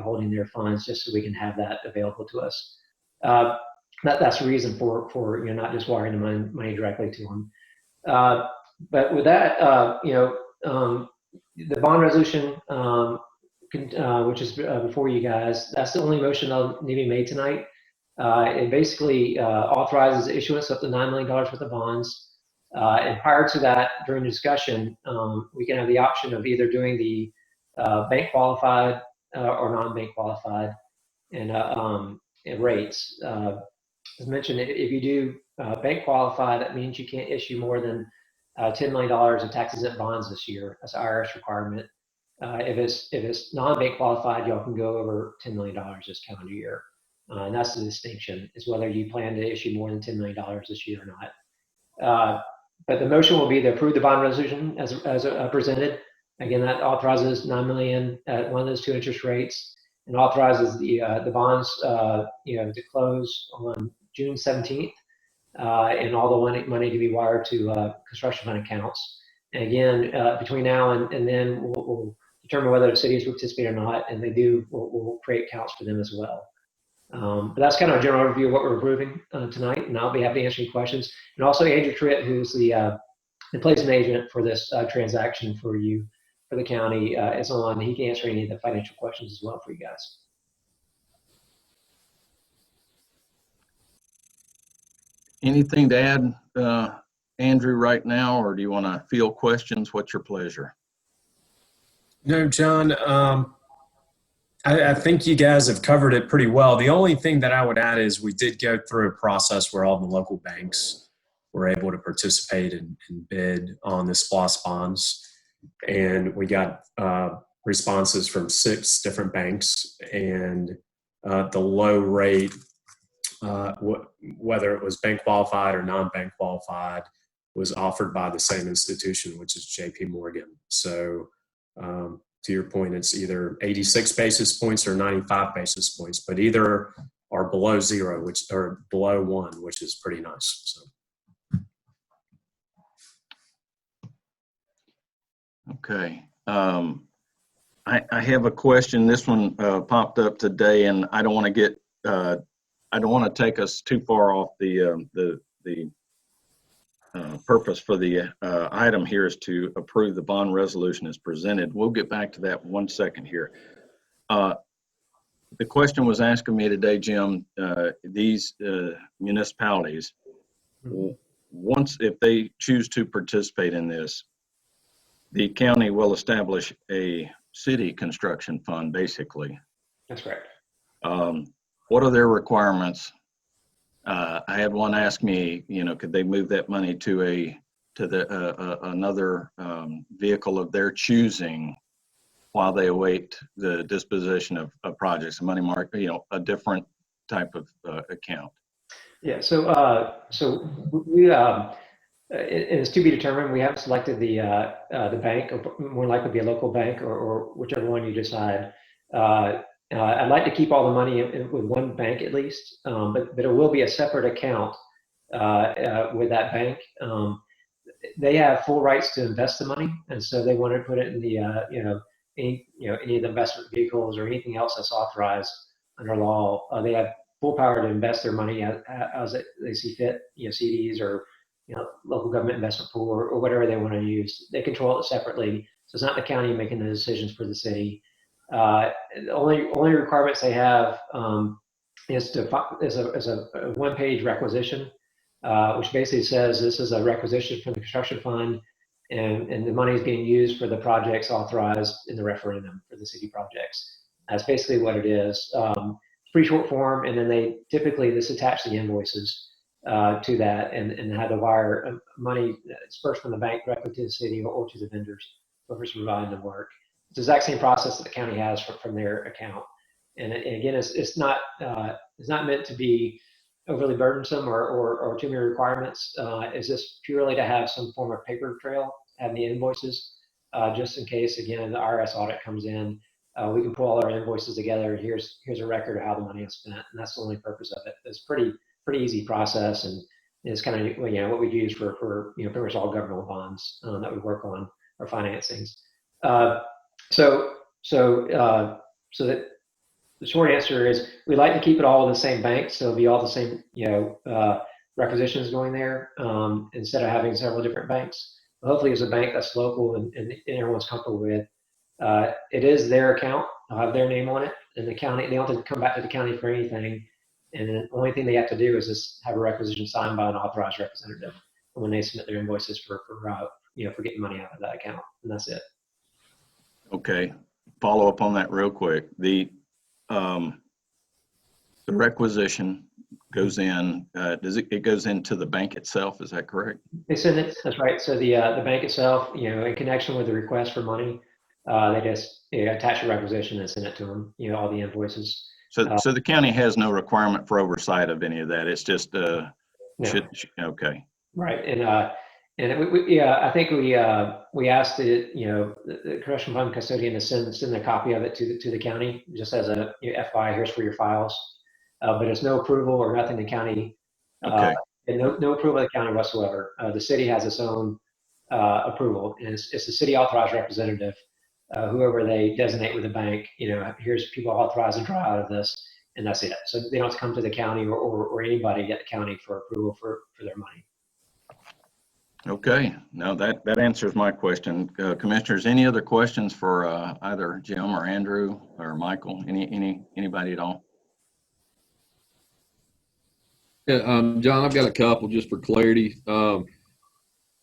holding their funds just so we can have that available to us. That's the reason for not just wiring the money directly to them. But with that, the bond resolution, which is before you guys, that's the only motion that'll need to be made tonight. It basically authorizes the issuance of the $9 million worth of bonds. And prior to that, during the discussion, we can have the option of either doing the bank qualified or non-bank qualified and rates. As mentioned, if you do bank qualified, that means you can't issue more than $10 million in tax-exempt bonds this year. That's an IRS requirement. If it's non-bank qualified, y'all can go over $10 million this calendar year. And that's the distinction, is whether you plan to issue more than $10 million this year or not. But the motion will be to approve the bond resolution as presented. Again, that authorizes $9 million at one of those two interest rates, and authorizes the bonds to close on June 17th, and all the money to be wired to construction fund accounts. And again, between now and then, we'll determine whether the cities will participate or not, and they do, we'll create accounts for them as well. But that's kind of a general overview of what we're approving tonight, and I'll be happy to answer any questions. And also Andrew Tritt, who's the placement agent for this transaction for you, for the county, is on. He can answer any of the financial questions as well for you guys. Anything to add, Andrew, right now, or do you want to field questions? What's your pleasure? No, John, I think you guys have covered it pretty well. The only thing that I would add is we did go through a process where all the local banks were able to participate and bid on the SPLOST bonds. And we got responses from 6 different banks, and the low rate, whether it was bank qualified or non-bank qualified, was offered by the same institution, which is JP Morgan. So to your point, it's either 86 basis points or 95 basis points, but either are below 0, or below 1, which is pretty nice. So. Okay. I have a question. This one popped up today, and I don't want to get I don't want to take us too far off the purpose for the item here is to approve the bond resolution as presented. We'll get back to that 1 second here. The question was asking me today, Jim, these municipalities, once if they choose to participate in this, the county will establish a city construction fund, basically. That's correct. What are their requirements? I had one ask me, could they move that money to another vehicle of their choosing while they await the disposition of projects, a money market, a different type of account? Yeah. So we it is to be determined. We haven't selected the bank, or more likely be a local bank, or whichever one you decide. I'd like to keep all the money with one bank at least, but it will be a separate account with that bank. They have full rights to invest the money, and so they want to put it in the any of the investment vehicles or anything else that's authorized under law. They have full power to invest their money as they see fit, CDs or local government investment pool or whatever they want to use. They control it separately, so it's not the county making the decisions for the city. The only requirements they have is a one-page requisition, which basically says this is a requisition from the construction fund, and the money is being used for the projects authorized in the referendum for the city projects. That's basically what it is. It's pretty short form, and then they typically attach the invoices to that, and have to wire money dispersed from the bank directly to the city or to the vendors, whoever's providing the work. It's the exact same process that the county has from their account. And again, it's not meant to be overly burdensome or too many requirements. It's just purely to have some form of paper trail, have the invoices, just in case, again, the IRS audit comes in. We can pull all our invoices together. Here's a record of how the money is spent, and that's the only purpose of it. It's pretty easy process, and it's kind of what we use for pretty much all governmental bonds that we work on or financings. So that the short answer is we like to keep it all in the same bank, so it'll be all the same, requisitions going there, instead of having several different banks. Hopefully, it's a bank that's local and everyone's comfortable with. It is their account. They'll have their name on it, and the county. They don't have to come back to the county for anything. And the only thing they have to do is just have a requisition signed by an authorized representative when they submit their invoices for getting money out of that account, and that's it. Okay, follow up on that real quick. The requisition goes in, it goes into the bank itself, is that correct? They send it. That's right. So the bank itself, in connection with the request for money, they just attach a requisition and send it to them. All the invoices. So the county has no requirement for oversight of any of that. It's just No. okay. Right. I think we asked the correctional fund custodian to send a copy of it to the county just as a FYI, here's for your files. But it's no approval or nothing. The county, Okay. and no approval of the county whatsoever. The city has its own approval, and it's the city authorized representative, whoever they designate with the bank. Here's people authorized to draw out of this, and that's it. So they don't have to come to the county or anybody at the county for approval for their money. Okay. Now that answers my question. Commissioners, any other questions for either Jim or Andrew or Michael? Anybody at all? Yeah, John, I've got a couple just for clarity. On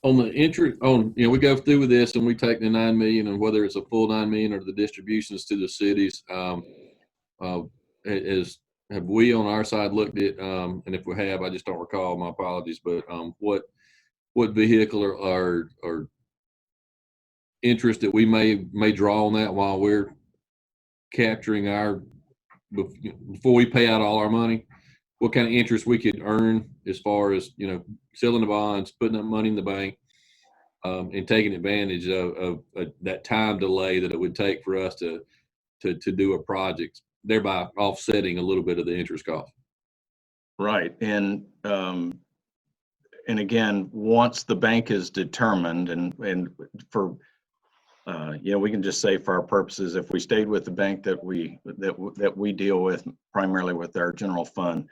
the interest, we go through with this and we take the 9 million, and whether it's a full 9 million or the distributions to the cities, have we on our side looked at, and if we have, I just don't recall, my apologies, but what vehicle or interest that we may draw on that while we're capturing before we pay out all our money? What kind of interest we could earn as far as, selling the bonds, putting up money in the bank, and taking advantage of that time delay that it would take for us to do a project, thereby offsetting a little bit of the interest cost. Right. And again, once the bank is determined and for, we can just say for our purposes, if we stayed with the bank that we deal with primarily with our general fund,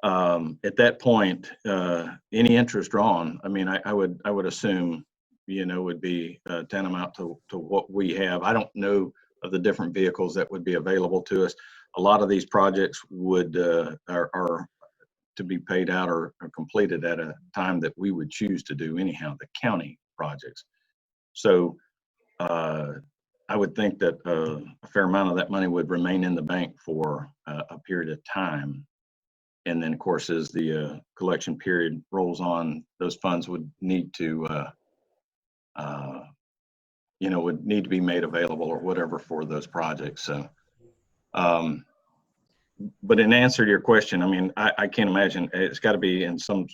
at that point, any interest drawn, I mean, I would assume, would be tantamount to what we have. I don't know of the different vehicles that would be available to us. A lot of these projects are to be paid out or completed at a time that we would choose to do anyhow, the county projects. So I would think that a fair amount of that money would remain in the bank for a period of time. And then, of course, as the collection period rolls on, those funds would need to, would need to be made available or whatever for those projects. So, but in answer to your question, I mean, I can't imagine it's got to be in some,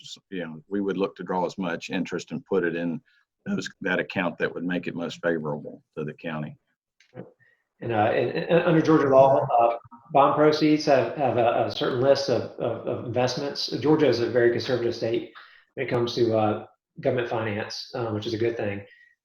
we would look to draw as much interest and put it in that account that would make it most favorable to the county. And under Georgia law, bond proceeds have a certain list of investments. Georgia is a very conservative state when it comes to government finance, which is a good thing.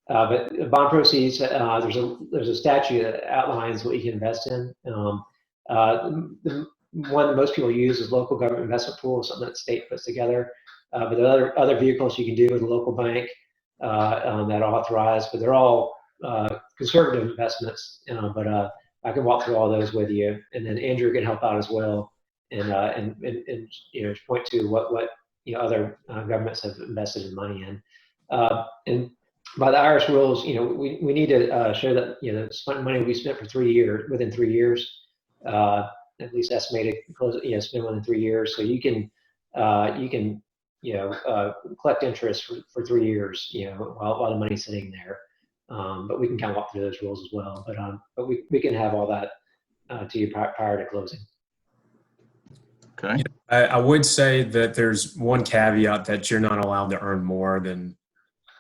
But bond proceeds, there's a statute that outlines what you can invest in. The one that most people use is local government investment pool, something that the state puts together. But there are other vehicles you can do with a local bank that are authorized, but they're all conservative investments. But I can walk through all those with you, and then Andrew can help out as well, and point to what other governments have invested in money in. And by the Irish rules, we need to show that the money we spent for 3 years within 3 years, at least estimated spend within 3 years. So you can collect interest for 3 years, while the money's sitting there. But we can kind of walk through those rules as well. But we can have all that to you prior to closing. Okay. I would say that there's one caveat that you're not allowed to earn more than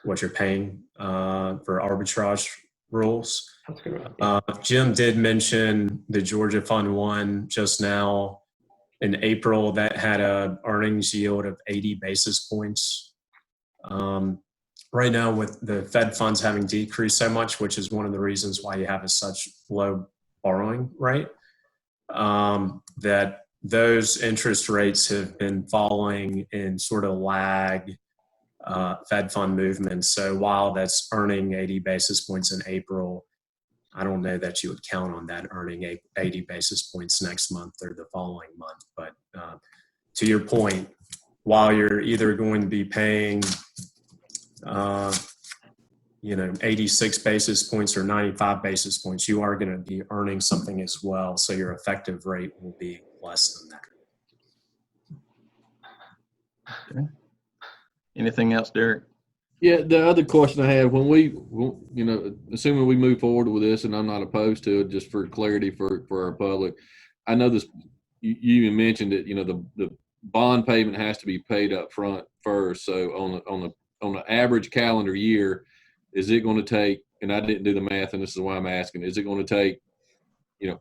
what you're paying for arbitrage rules. That's good. Jim did mention the Georgia Fund 1 just now in April that had a earnings yield of 80 basis points. Right now with the Fed funds having decreased so much, which is one of the reasons why you have such low borrowing rate, that those interest rates have been falling in sort of lag Fed fund movements. So while that's earning 80 basis points in April, I don't know that you would count on that earning 80 basis points next month or the following month. But to your point, while you're either going to be paying 86 basis points or 95 basis points, you are going to be earning something as well. So your effective rate will be less than that. Okay. Anything else, Derek? Yeah, the other question I had, assuming we move forward with this, and I'm not opposed to it, just for clarity for our public, I know this. You even mentioned it. The bond payment has to be paid up front first. So on the average calendar year, is it going to take? And I didn't do the math, and this is why I'm asking: is it going to take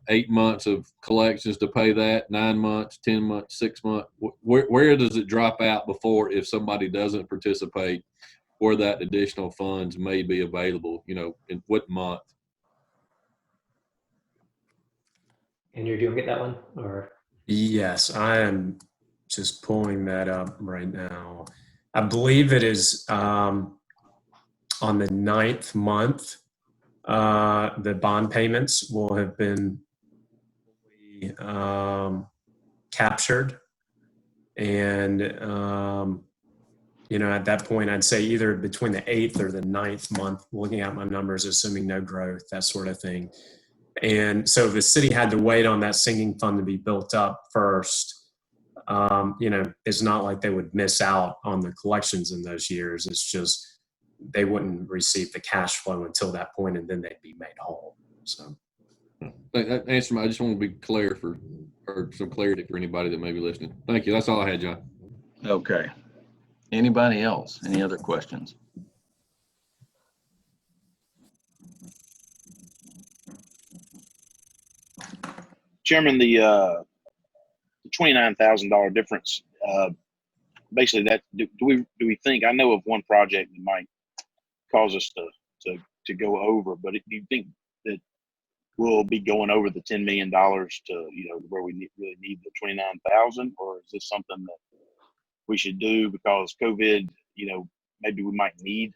8 months of collections to pay that, 9 months, 10 months, 6 months? Where does it drop out before, if somebody doesn't participate, where that additional funds may be available, in what month? And you're doing it that one, or? Yes, I am just pulling that up right now. I believe it is on the 9th month. The bond payments will have been captured. And, at that point, I'd say either between the 8th or the 9th month, looking at my numbers, assuming no growth, that sort of thing. And so if the city had to wait on that sinking fund to be built up first, it's not like they would miss out on the collections in those years. It's just they wouldn't receive the cash flow until that point, and then they'd be made whole. So That answer, I just want to be clear or some clarity for anybody that may be listening. Thank you. That's all I had, John. Okay. Anybody else? Any other questions? Chairman, the $29,000 difference. Basically, that do we think? I know of one project that might cause us to go over, but do you think that we'll be going over the $10 million to where we really need the 29,000, or is this something that we should do because COVID? Maybe we might need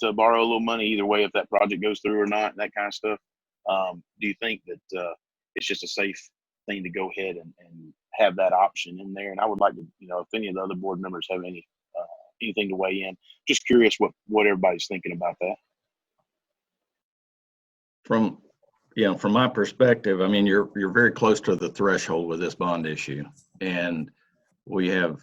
to borrow a little money either way if that project goes through or not, that kind of stuff. Do you think that it's just a safe thing to go ahead and have that option in there? And I would like to, if any of the other board members have anything to weigh in, just curious what everybody's thinking about that. From my perspective, I mean, you're very close to the threshold with this bond issue, and we have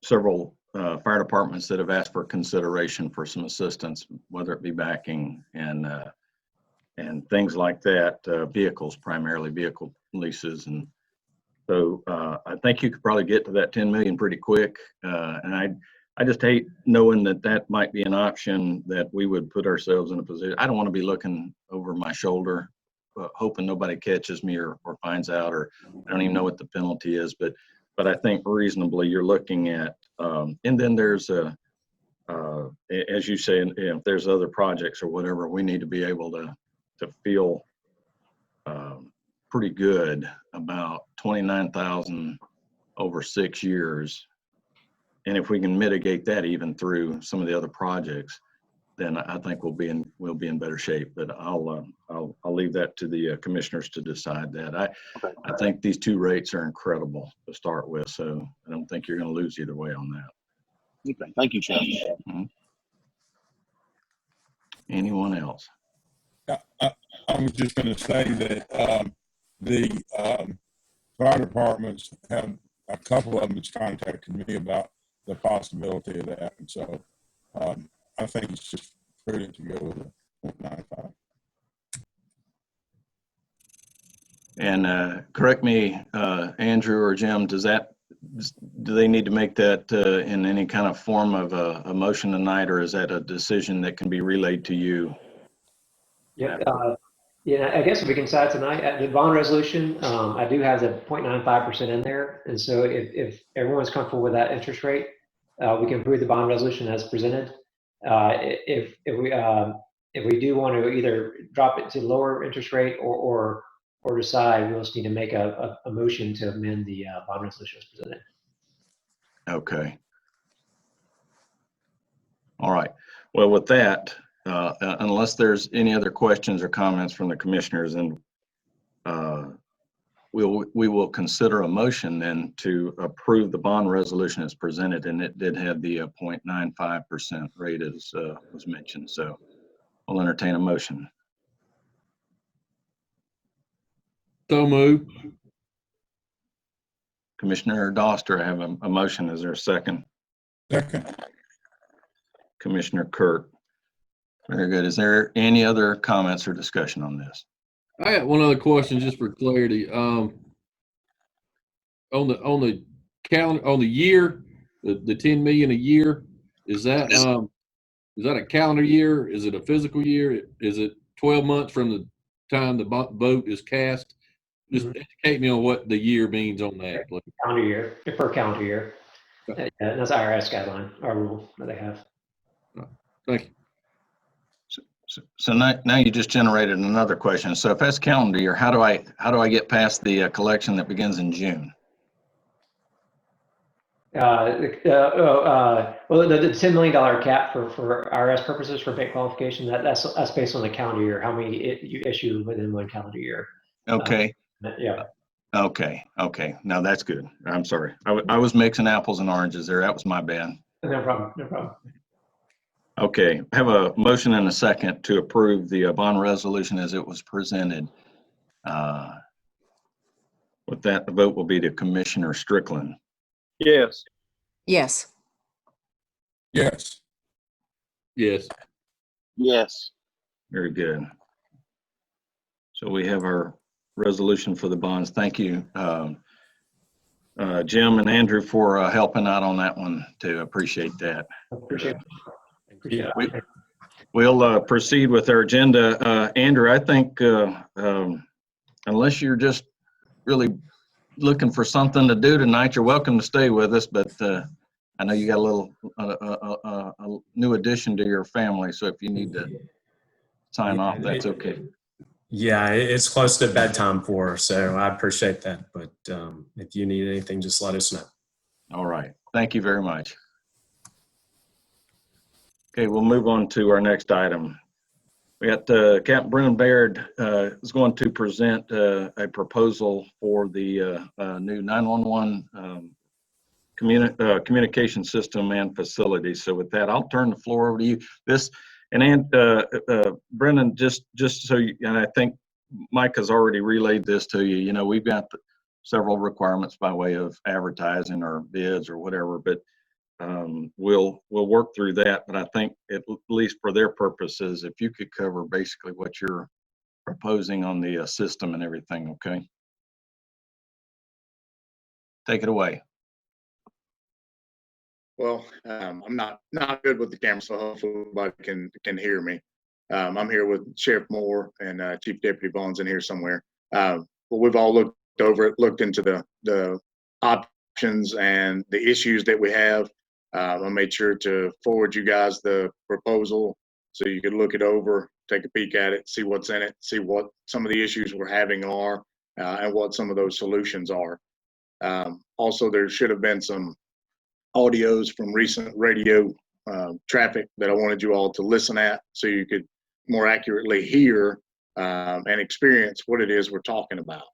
several fire departments that have asked for consideration for some assistance, whether it be backing and things like that, vehicles, primarily vehicle leases. And so I think you could probably get to that 10 million pretty quick. And I just hate knowing that might be an option, that we would put ourselves in a position. I don't want to be looking over my shoulder, hoping nobody catches me or finds out, or I don't even know what the penalty is. But I think reasonably you're looking at, and then there's as you say, if there's other projects or whatever, we need to be able to feel pretty good about 29,000 over 6 years. And if we can mitigate that even through some of the other projects, then I think we'll be in better shape. But I'll leave that to the commissioners to decide that. I think these two rates are incredible to start with, so I don't think you're going to lose either way on that. Okay, thank you, Chairman. Mm-hmm. Anyone else? I was just going to say that the fire departments have, a couple of them has contacted me about the possibility of that, and so I think it's just prudent to go with the 0.95. And correct me, Andrew or Jim, do they need to make that in any kind of form of a motion tonight, or is that a decision that can be relayed to you? Yeah, I guess if we can decide tonight at the bond resolution, I do have the 0.95% in there, and so if everyone's comfortable with that interest rate, we can approve the bond resolution as presented. If we do want to either drop it to lower interest rate or or decide, we'll just need to make a motion to amend the bond resolution as presented. Okay. All right. Well, with that, unless there's any other questions or comments from the commissioners, and we will consider a motion then to approve the bond resolution as presented, and it did have the 0.95% rate as was mentioned. So I'll entertain a motion. So moved. Commissioner Doster, I have a motion. Is there a second? Second. Commissioner Kurt. Very good. Is there any other comments or discussion on this? I got one other question just for clarity. On the calendar, on the year, the 10 million a year, is that a calendar year? Is it a physical year? Is it 12 months from the time the vote is cast? Just educate me on what the year means on that, please. Calendar year, per calendar year. Okay. And that's IRS guideline, our rule that they have. Thank you. So now you just generated another question. So if that's calendar year, how do I get past the collection that begins in June? Well, the $10 million cap for IRS purposes for bank qualification, that's based on the calendar year, how many you issue within one calendar year. Okay. Yeah. Okay. Now that's good. I'm sorry. I was mixing apples and oranges there. That was my bad. No problem. No problem. Okay. I have a motion and a second to approve the bond resolution as it was presented. With that, the vote will be to Commissioner Strickland. Yes. Yes. Yes. Yes. Yes. Very good. So we have our resolution for the bonds. Thank you, Jim and Andrew, for helping out on that one too. Appreciate that. Appreciate it. We'll proceed with our agenda. Andrew, I think unless you're just really looking for something to do tonight, you're welcome to stay with us, but I know you got a little a new addition to your family, so if you need to sign off, that's okay. Yeah, it's close to bedtime for her, so I appreciate that. But if you need anything, just let us know. All right. Thank you very much. Okay, we'll move on to our next item. We got Captain Brennan Baird is going to present a proposal for the new 911 communication system and facility. So with that, I'll turn the floor over to you. Brennan, just so you, and I think Mike has already relayed this to you. You know, we've got several requirements by way of advertising or bids or whatever, but we'll work through that. But I think at least for their purposes, if you could cover basically what you're proposing on the system and everything, okay? Take it away. Well, I'm not good with the camera, so hopefully everybody can hear me. I'm here with Sheriff Moore and Chief Deputy Bonds in here somewhere. But we've all looked over it, looked into the options and the issues that we have. I made sure to forward you guys the proposal so you could look it over, take a peek at it, see what's in it, see what some of the issues we're having are, and what some of those solutions are. Also, there should have been some audios from recent radio traffic that I wanted you all to listen at so you could more accurately hear and experience what it is we're talking about.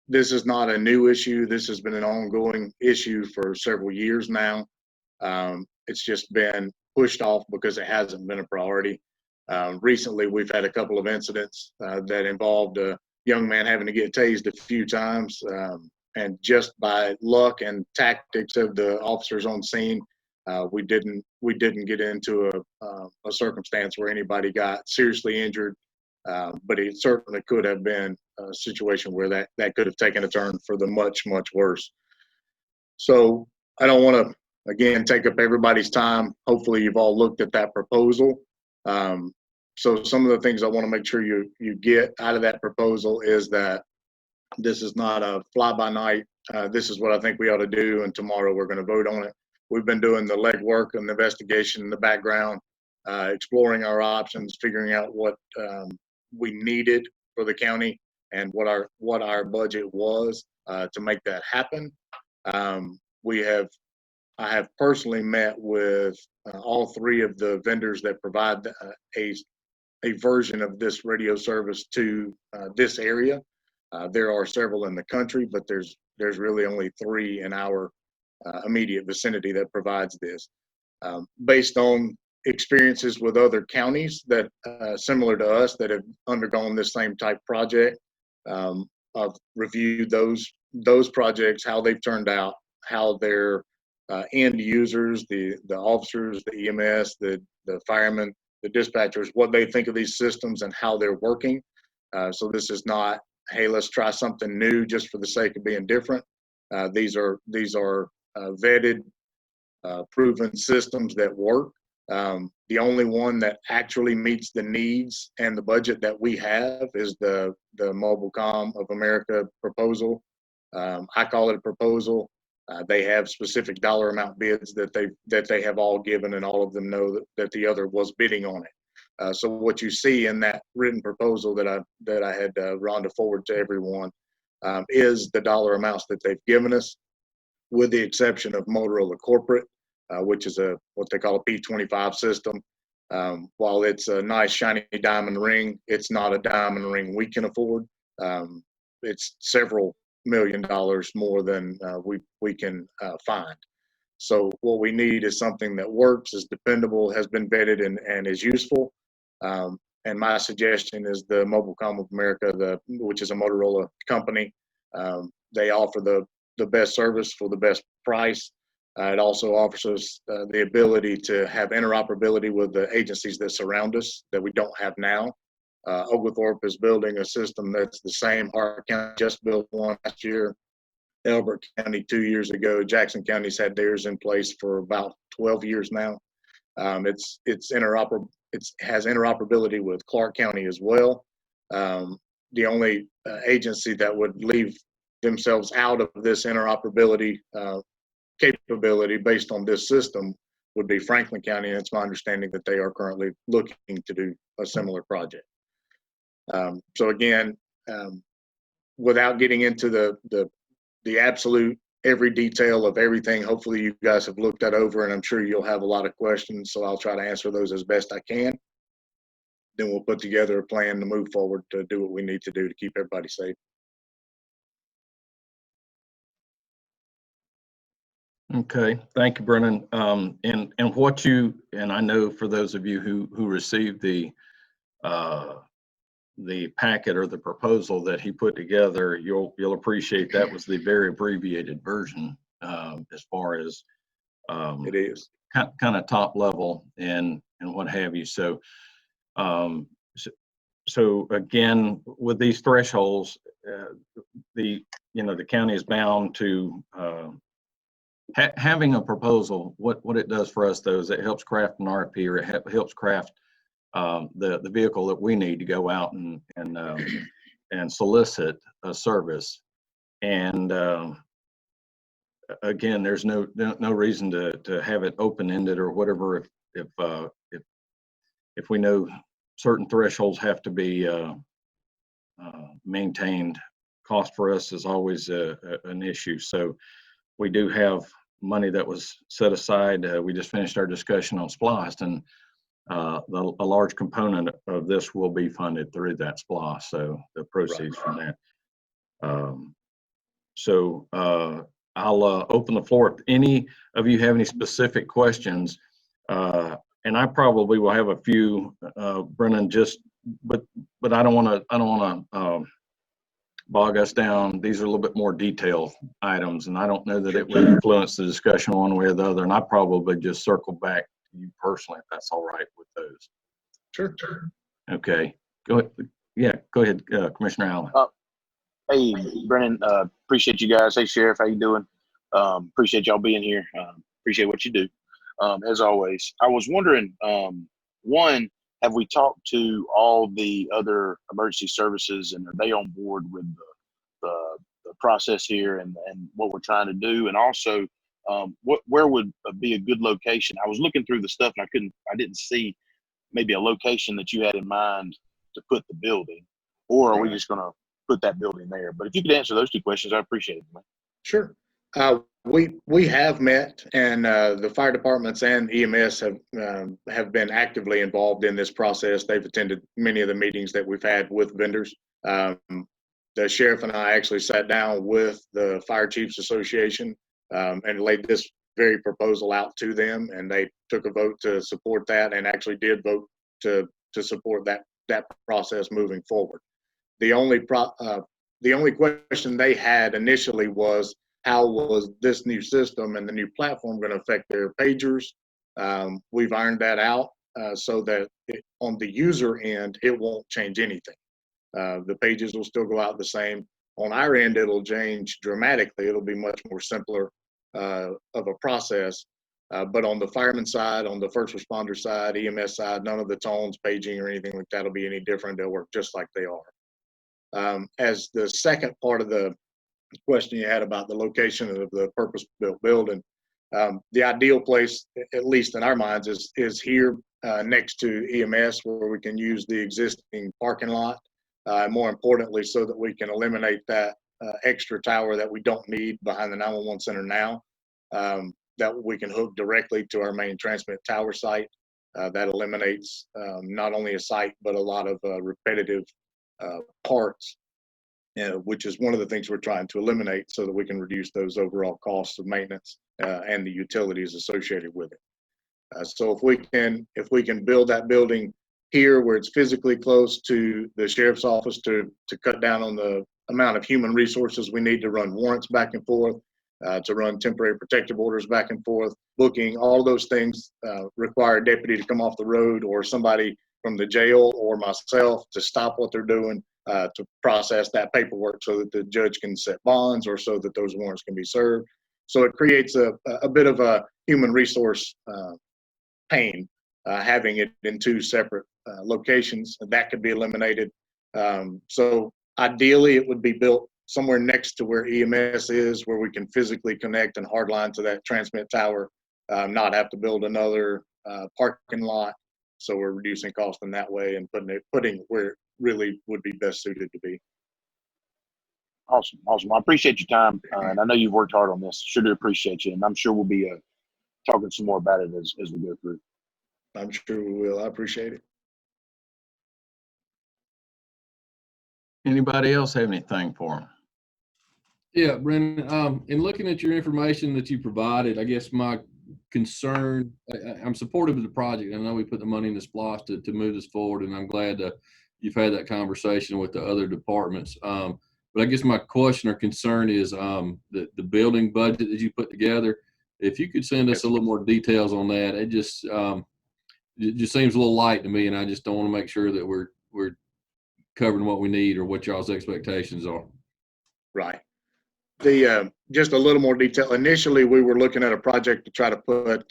This is not a new issue. This has been an ongoing issue for several years now. It's just been pushed off because it hasn't been a priority. Recently, we've had a couple of incidents that involved a young man having to get tased a few times. And just by luck and tactics of the officers on scene, we didn't get into a circumstance where anybody got seriously injured. But it certainly could have been a situation where that could have taken a turn for the much, much worse. So I don't want to, again, take up everybody's time. Hopefully you've all looked at that proposal. So some of the things I want to make sure you get out of that proposal is that this is not a fly-by-night. This is what I think we ought to do, and tomorrow we're going to vote on it. We've been doing the legwork and the investigation in the background, exploring our options, figuring out what we needed for the county, and what our budget was to make that happen. I have personally met with all three of the vendors that provide a version of this radio service to this area. There are several in the country, but there's really only three in our immediate vicinity that provides this. Based on experiences with other counties that similar to us that have undergone this same type project, I've reviewed those projects, how they've turned out, how their end users, the officers, the EMS, the firemen, the dispatchers, what they think of these systems and how they're working. So this is not, hey, let's try something new just for the sake of being different. These are vetted, proven systems that work. The only one that actually meets the needs and the budget that we have is the Mobilecom of America proposal. I call it a proposal. They have specific dollar amount bids that they have all given, and all of them know that the other was bidding on it. So what you see in that written proposal that I had Rhonda forward to everyone is the dollar amounts that they've given us, with the exception of Motorola Corporate, which is what they call a P25 system. While it's a nice shiny diamond ring, it's not a diamond ring we can afford. It's several $1 million more than we can find. So what we need is something that works, is dependable, has been vetted, and is useful. And my suggestion is the Mobilecom of America, which is a Motorola company. They offer the best service for the best price. It also offers us the ability to have interoperability with the agencies that surround us that we don't have now. Oglethorpe is building a system that's the same. Hart County just built one last year. Elbert County 2 years ago. Jackson County's had theirs in place for about 12 years now. It has interoperability with Clark County as well. The only agency that would leave themselves out of this interoperability capability based on this system would be Franklin County, and it's my understanding that they are currently looking to do a similar project. So again, without getting into the absolute every detail of everything, hopefully you guys have looked that over, and I'm sure you'll have a lot of questions, so I'll try to answer those as best I can. Then we'll put together a plan to move forward to do what we need to do to keep everybody safe. Okay, thank you, Brennan. And I know for those of you who received the packet or the proposal that he put together, you'll appreciate that was the very abbreviated version, as far as It is kind of top level and what have you. So so again, with these thresholds, the county is bound to having a proposal. What it does for us, though, is it helps craft an RFP, or it helps craft the vehicle that we need to go out and solicit a service. And again, there's no reason to have it open-ended or whatever if we know certain thresholds have to be maintained. Cost for us is always an issue. So we do have money that was set aside. We just finished our discussion on SPLOST, and a large component of this will be funded through that SPLOST, so the proceeds from that. So I'll open the floor. If any of you have any specific questions, and I probably will have a few, Brennan, but I don't want to bog us down. These are a little bit more detailed items, and I don't know that it would influence the discussion one way or the other. And I probably just circle back to you personally, if that's all right with those. sure. Okay, go ahead. Yeah, go ahead, Commissioner Allen. Hey, Brennan, appreciate you guys. Hey, Sheriff, how you doing? Appreciate y'all being here. Appreciate what you do. As always, I was wondering, one, have we talked to all the other emergency services, and are they on board with the process here and what we're trying to do? And also, where would be a good location? I was looking through the stuff and I didn't see maybe a location that you had in mind to put the building, or are we just gonna put that building there. But if you could answer those two questions, I appreciate it, man. Sure. We have met, and the fire departments and EMS have been actively involved in this process. They've attended many of the meetings that we've had with vendors. The sheriff and I actually sat down with the Fire Chiefs Association and laid this very proposal out to them, and they took a vote to support that, and actually did vote to support that process moving forward. The only question they had initially was, how was this new system and the new platform going to affect their pagers? We've ironed that out so that on the user end, it won't change anything. The pages will still go out the same. On our end, it'll change dramatically. It'll be much more simpler of a process. But on the fireman side, on the first responder side, EMS side, none of the tones, paging, or anything like that will be any different. They'll work just like they are. As the second part of the question you had about the location of the purpose-built building, the ideal place, at least in our minds, is here next to EMS, where we can use the existing parking lot. More importantly, so that we can eliminate that extra tower that we don't need behind the 911 center now, that we can hook directly to our main transmit tower site. That eliminates not only a site, but a lot of repetitive parts, which is one of the things we're trying to eliminate, so that we can reduce those overall costs of maintenance and the utilities associated with it. So if we can build that building here where it's physically close to the sheriff's office to cut down on the amount of human resources we need to run warrants back and forth, to run temporary protective orders back and forth, booking, all those things require a deputy to come off the road, or somebody from the jail or myself to stop what they're doing to process that paperwork, so that the judge can set bonds, or so that those warrants can be served. So it creates a bit of a human resource pain, having it in two separate locations. That could be eliminated. So ideally, it would be built somewhere next to where EMS is, where we can physically connect and hardline to that transmit tower, not have to build another parking lot. So we're reducing cost in that way and putting where it really would be best suited to be. Awesome. I appreciate your time, and I know you've worked hard on this. Sure do appreciate you, and I'm sure we'll be talking some more about it as we go through. I'm sure we will. I appreciate it. Anybody else have anything for them? Yeah, Brendan, in looking at your information that you provided, I guess my concern, I'm supportive of the project. I know we put the money in the SPLOST to move this forward, and I'm glad that you've had that conversation with the other departments. But I guess my question or concern is the building budget that you put together. If you could send us a little more details on that, it just seems a little light to me, and I just don't want to make sure that we're covering what we need or what y'all's expectations are. Right. Just a little more detail. Initially, we were looking at a project to try to put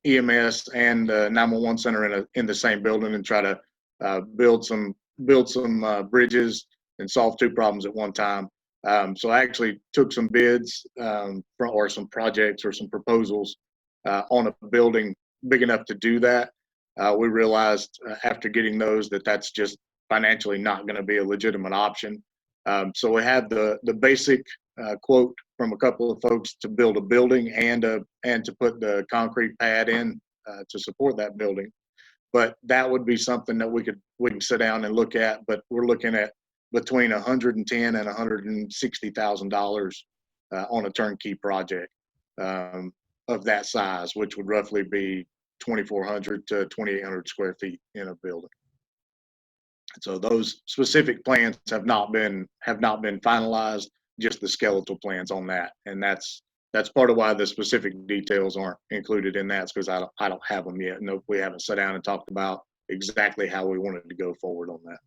EMS and 911 center in the same building, and try to build some bridges and solve two problems at one time. So I actually took some bids or some projects or some proposals on a building big enough to do that. We realized after getting those that that's just financially not going to be a legitimate option. So we have the basic quote from a couple of folks to build a building and to put the concrete pad in to support that building. But that would be something that we can sit down and look at. But we're looking at between $110,000 and $160,000 on a turnkey project of that size, which would roughly be 2,400 to 2,800 square feet in a building. So those specific plans have not been finalized, just the skeletal plans on that, and that's part of why the specific details aren't included in that, because I don't have them yet. No, we haven't sat down and talked about exactly how we wanted to go forward on that.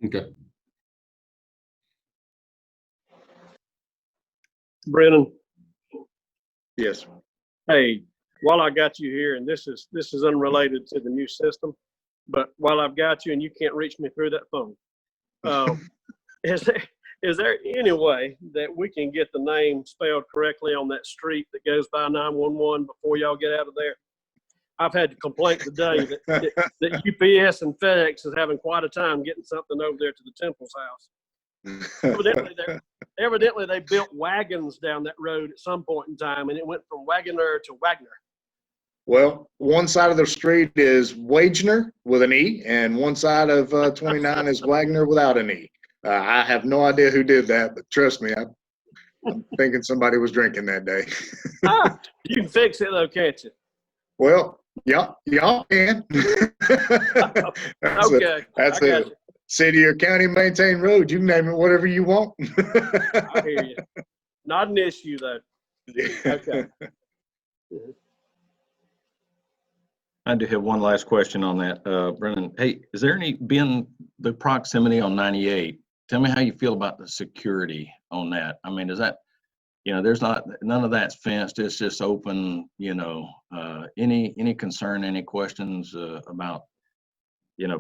Okay. Brennan, Yes. hey, while I got you here, and this is unrelated to the new system, but while I've got you and you can't reach me through that phone, is there any way that we can get the name spelled correctly on that street that goes by 911 before y'all get out of there? I've had a complaint today that UPS and FedEx is having quite a time getting something over there to the Temple's house. Evidently they built wagons down that road at some point in time, and it went from Wagoner to Wagner. Well, one side of the street is Wagner with an E, and one side of 29 is Wagner without an E. I have no idea who did that, but trust me, I'm thinking somebody was drinking that day. You can fix it though, can't you? Well, y'all can. That's I a got you. city or county maintained road. You can name it whatever you want. I hear you. Not an issue though. Okay. I do have one last question on that, Brennan. Hey, is there been the proximity on 98? Tell me how you feel about the security on that. I mean, is that, there's none of that's fenced. It's just open, any concern, any questions about,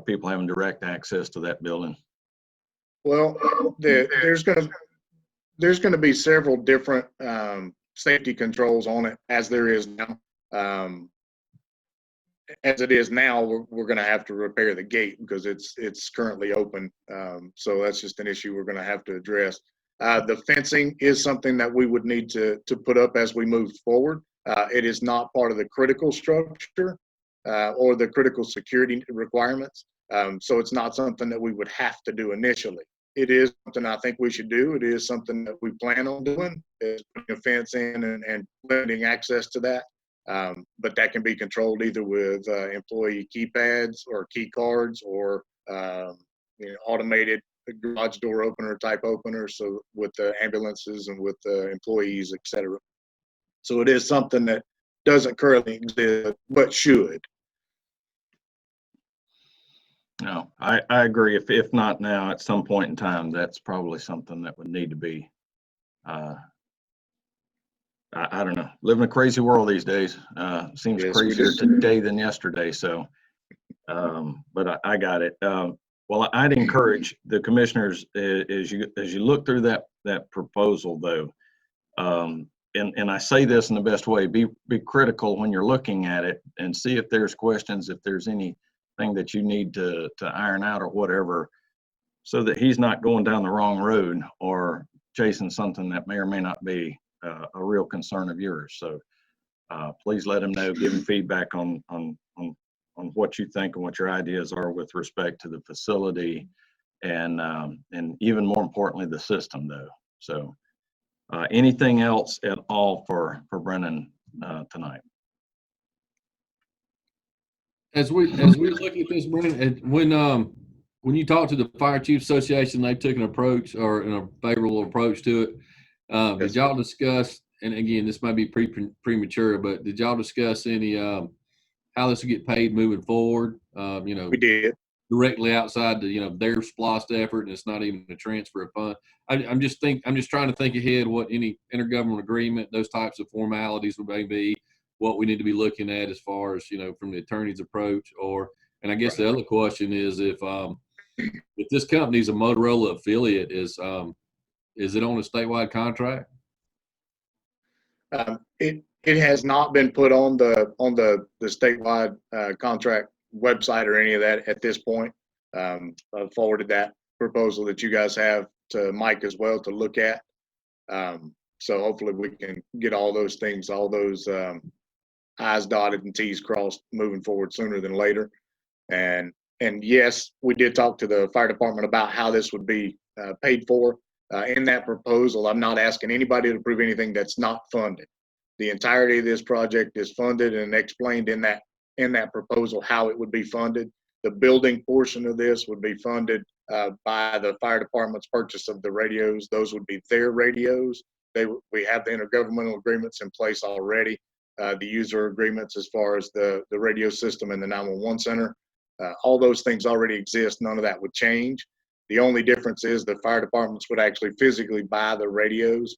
people having direct access to that building? Well, there's going to be several different safety controls on it as there is now. As it is now, we're going to have to repair the gate because it's currently open. So that's just an issue we're going to have to address. The fencing is something that we would need to put up as we move forward. It is not part of the critical structure or the critical security requirements. So it's not something that we would have to do initially. It is something I think we should do. It is something that we plan on doing, is putting a fence in and limiting access to that. But that can be controlled either with employee keypads or key cards or automated garage door opener type openers, so with the ambulances and with the employees, etc. So it is something that doesn't currently exist but should. No, I agree. If not now, at some point in time, that's probably something that would need to be. I don't know. Living a crazy world these days. Seems Yes, crazier today than yesterday. So, but I got it. Well, I'd encourage the commissioners as you look through that proposal, though. And I say this in the best way: be critical when you're looking at it, and see if there's questions, if there's anything that you need to iron out or whatever, so that he's not going down the wrong road or chasing something that may or may not be a real concern of yours. So please let him know, give him feedback on what you think and what your ideas are with respect to the facility and even more importantly, the system though. So anything else at all for Brennan tonight? As we look at this, Brennan, when you talk to the Fire Chief Association, they took an approach or a favorable approach to it. Did y'all discuss, and again, this might be premature, but did y'all discuss any how this will get paid moving forward? We did. Directly outside the their splost effort, and it's not even a transfer of fund. I'm just trying to think ahead what any intergovernmental agreement, those types of formalities would maybe what we need to be looking at as far as from the attorney's approach. And I guess the other question is if this company's a Motorola affiliate, is it on a statewide contract? It has not been put on the statewide contract website or any of that at this point. I've forwarded that proposal that you guys have to Mike as well to look at. So hopefully we can get all those things, all those I's dotted and T's crossed moving forward sooner than later. And yes, we did talk to the fire department about how this would be paid for. In that proposal, I'm not asking anybody to prove anything that's not funded. The entirety of this project is funded and explained in that proposal how it would be funded. The building portion of this would be funded by the fire department's purchase of the radios. Those would be their radios. We have the intergovernmental agreements in place already. The user agreements as far as the radio system and the 911 center. All those things already exist. None of that would change. The only difference is the fire departments would actually physically buy the radios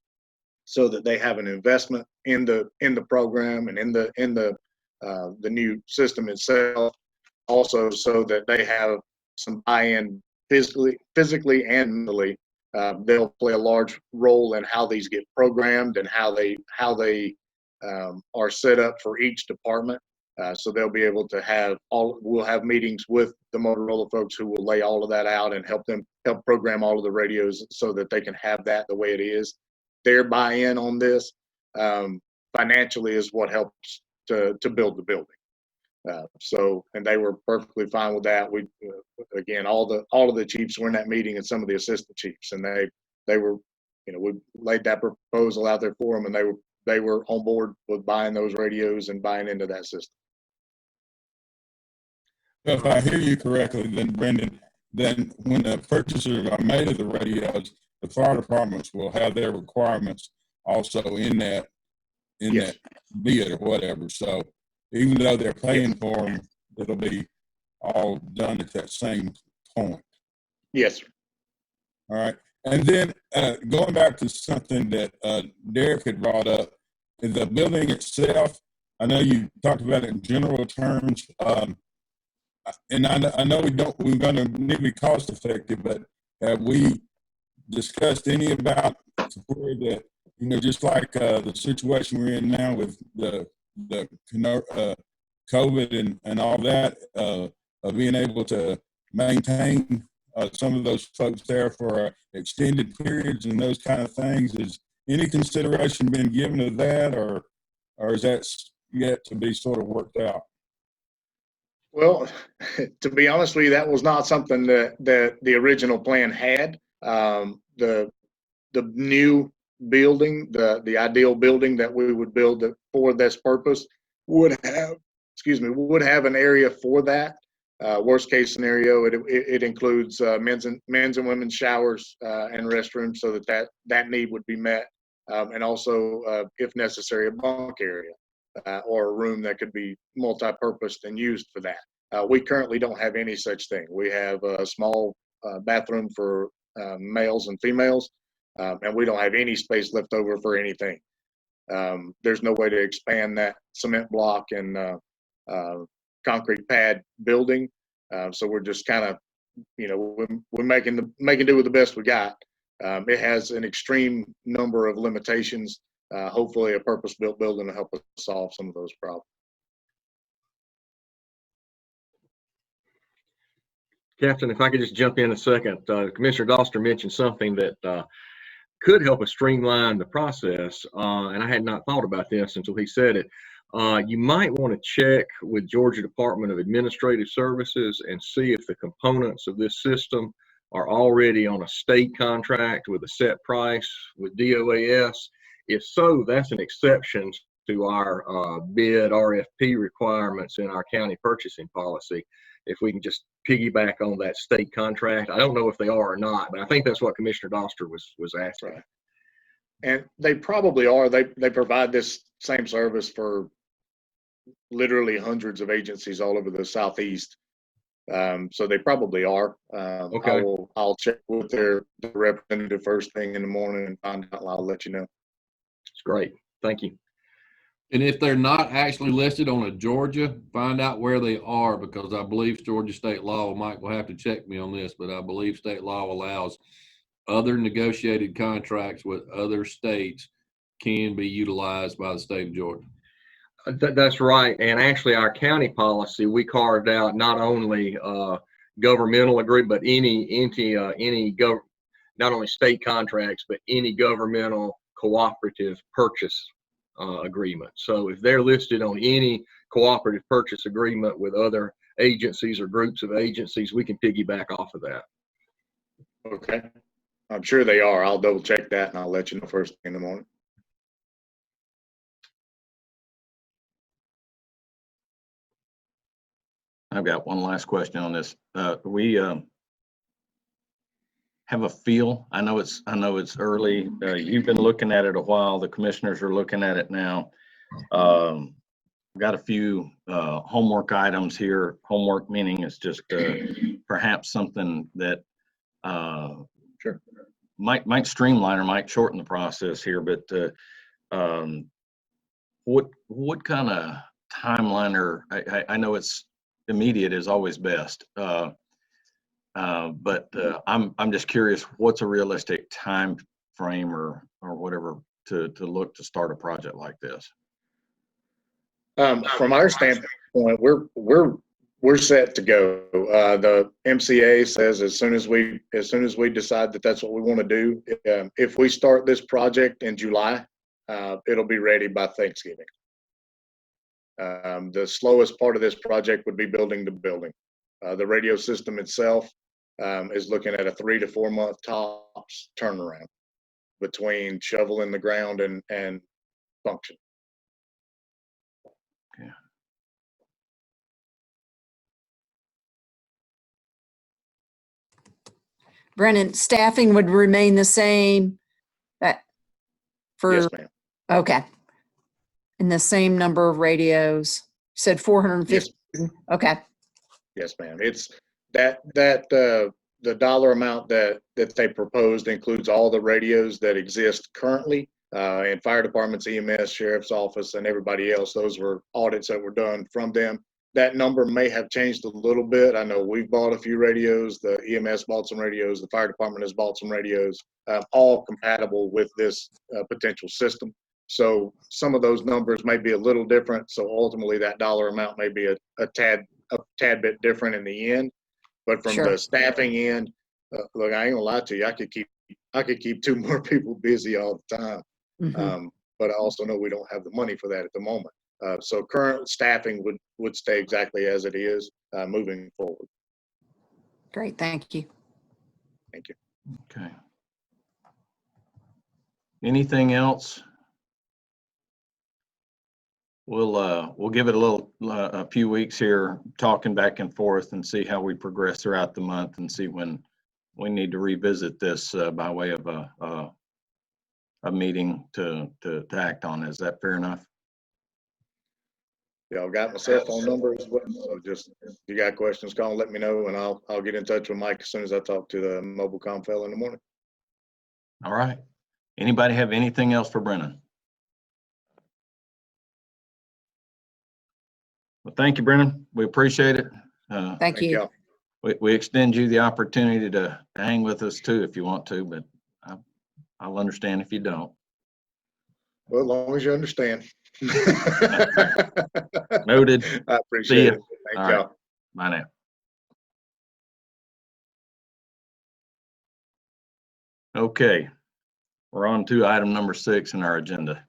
so that they have an investment in the program and in the new system itself. Also, so that they have some buy-in physically and mentally. They'll play a large role in how these get programmed and how they are set up for each department. So they'll be able to have we'll have meetings with the Motorola folks who will lay all of that out and help program all of the radios so that they can have that the way it is. Their buy-in on this financially is what helps to build the building. And they were perfectly fine with that. We again, all of the chiefs were in that meeting and some of the assistant chiefs, and they were, we laid that proposal out there for them, and they were on board with buying those radios and buying into that system. If I hear you correctly, then Brendan, then when the purchases are made of the radios, the fire departments will have their requirements also in that Yes. bid or whatever. So even though they're paying for them, it'll be all done at that same point. Yes, sir. All right. And then going back to something that Derek had brought up, is the building itself. I know you talked about it in general terms. And I know we're going to need to be cost effective, but have we discussed any about where that, just like the situation we're in now with the COVID and all that, of being able to maintain some of those folks there for extended periods and those kind of things? Is any consideration been given to that, or is that yet to be sort of worked out? Well, to be honest with you, that was not something that the original plan had. The new building, the ideal building that we would build for this purpose would have an area for that. Worst case scenario, it includes men's and women's showers and restrooms, so that need would be met, and also, if necessary, a bunk area. Or a room that could be multi-purposed and used for that. We currently don't have any such thing. We have a small bathroom for males and females, and we don't have any space left over for anything. There's no way to expand that cement block and concrete pad building, so we're just kind of, we're making do with the best we got. It has an extreme number of limitations. Hopefully a purpose-built building will help us solve some of those problems. Captain, if I could just jump in a second. Commissioner Doster mentioned something that could help us streamline the process, and I had not thought about this until he said it. You might want to check with Georgia Department of Administrative Services and see if the components of this system are already on a state contract with a set price with DOAS. If so, that's an exception to our bid RFP requirements in our county purchasing policy. If we can just piggyback on that state contract, I don't know if they are or not, but I think that's what Commissioner Doster was asking. Right. And they probably are. They provide this same service for literally hundreds of agencies all over the Southeast. So they probably are. Okay. I'll check with their representative first thing in the morning and find out. I'll let you know. It's great. Thank you. And if they're not actually listed on a Georgia, find out where they are, because I believe Georgia state law, Mike will have to check me on this, but I believe state law allows other negotiated contracts with other states can be utilized by the state of Georgia. That's right. And actually our county policy, we carved out not only governmental agreement, but not only state contracts, but any governmental cooperative purchase agreement. So if they're listed on any cooperative purchase agreement with other agencies or groups of agencies, we can piggyback off of that. Okay. I'm sure they are. I'll double check that and I'll let you know first thing in the morning. I've got one last question on this. We have a feel. I know it's early. You've been looking at it a while. The commissioners are looking at it now. Got a few homework items here. Homework meaning it's just perhaps something that Sure. might streamline or might shorten the process here. But what kind of timeline, or I know it's immediate is always best. But I'm just curious, what's a realistic time frame or whatever to look to start a project like this? From our standpoint, we're set to go. The MCA says as soon as we decide that that's what we want to do, if we start this project in July, it'll be ready by Thanksgiving. The slowest part of this project would be building the building. The radio system itself is looking at a 3 to 4 month tops turnaround between shovel in the ground and function. Okay. Brennan, staffing would remain the same Yes, ma'am. okay. And the same number of radios. You said 450. Yes. Okay. Yes, ma'am. It's the dollar amount that they proposed includes all the radios that exist currently in fire departments, EMS, sheriff's office, and everybody else. Those were audits that were done from them. That number may have changed a little bit. I know we've bought a few radios. The EMS bought some radios. The fire department has bought some radios, all compatible with this potential system. So some of those numbers may be a little different. So ultimately, that dollar amount may be a tad bit different in the end. But from Sure. the staffing end, look, I ain't gonna lie to you. I could keep 2 more people busy all the time. Mhm. But I also know we don't have the money for that at the moment. So current staffing would stay exactly as it is moving forward. Great. Thank you. Thank you. Okay. Anything else? We'll give it a few weeks here, talking back and forth, and see how we progress throughout the month, and see when we need to revisit this by way of a meeting to act on. Is that fair enough? Y'all got my cell phone number as well. So just if you got questions, call and let me know, and I'll get in touch with Mike as soon as I talk to the mobile comm fellow in the morning. All right. Anybody have anything else for Brennan? Well, thank you, Brennan. We appreciate it. Thank you. y'all. We extend you the opportunity to hang with us too if you want to, but I'll understand if you don't. Well, as long as you understand. Noted. I See appreciate ya. it. Thank All y'all. right. Bye now. Okay, we're on to item number 6 in our agenda.